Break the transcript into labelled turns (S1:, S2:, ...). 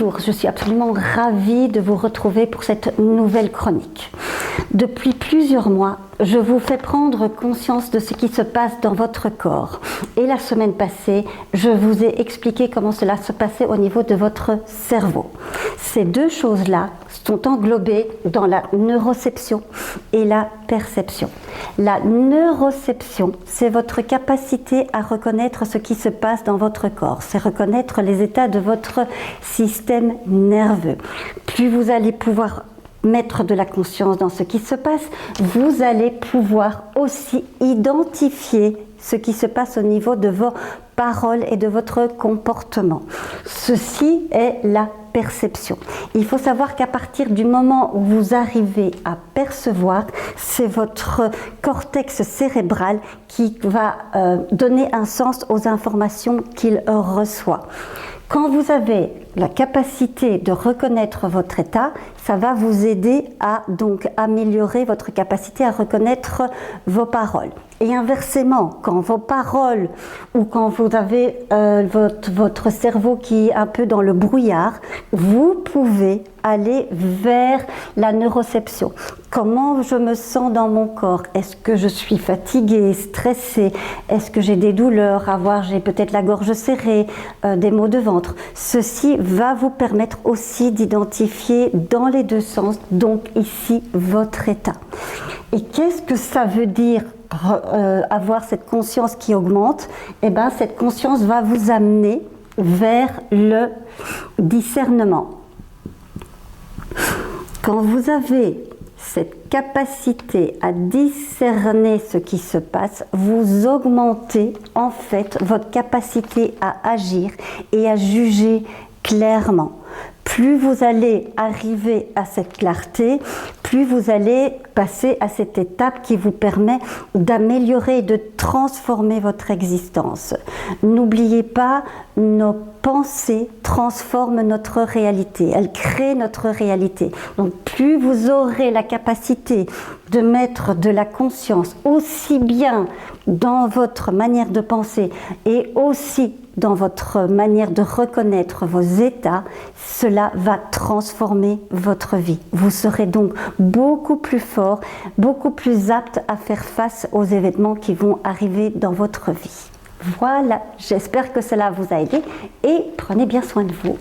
S1: Bonjour, je suis absolument ravie de vous retrouver pour cette nouvelle chronique. Depuis plusieurs mois, je vous fais prendre conscience de ce qui se passe dans votre corps. Et la semaine passée, je vous ai expliqué comment cela se passait au niveau de votre cerveau. Ces deux choses-là sont englobées dans la neuroception et la perception. La neuroception, c'est votre capacité à reconnaître ce qui se passe dans votre corps. C'est reconnaître les états de votre système nerveux. Plus vous allez pouvoir mettre de la conscience dans ce qui se passe, vous allez pouvoir aussi identifier ce qui se passe au niveau de vos paroles et de votre comportement. Ceci est la perception. Il faut savoir qu'à partir du moment où vous arrivez à percevoir, c'est votre cortex cérébral qui va donner un sens aux informations qu'il reçoit. Quand vous avez la capacité de reconnaître votre état, ça va vous aider à donc améliorer votre capacité à reconnaître vos paroles. Et inversement, quand vos paroles ou quand vous avez votre cerveau qui est un peu dans le brouillard, vous pouvez aller vers la neuroception. Comment je me sens dans mon corps? Est-ce que je suis fatiguée, stressée? Est-ce que j'ai des douleurs? J'ai peut-être la gorge serrée, des maux de ventre. Ceci va vous permettre aussi d'identifier dans les deux sens, donc ici, votre état. Et qu'est-ce que ça veut dire avoir cette conscience qui augmente? Eh bien, cette conscience va vous amener vers le discernement. Quand vous avez cette capacité à discerner ce qui se passe, vous augmentez en fait votre capacité à agir et à juger clairement. Plus vous allez arriver à cette clarté, plus vous allez passer à cette étape qui vous permet d'améliorer et de transformer votre existence. N'oubliez pas, nos pensées transforment notre réalité, elles créent notre réalité. Donc plus vous aurez la capacité de mettre de la conscience aussi bien dans votre manière de penser et aussi dans votre manière de reconnaître vos états, cela va transformer votre vie. Vous serez donc beaucoup plus fort, beaucoup plus apte à faire face aux événements qui vont arriver dans votre vie. Voilà, j'espère que cela vous a aidé et prenez bien soin de vous.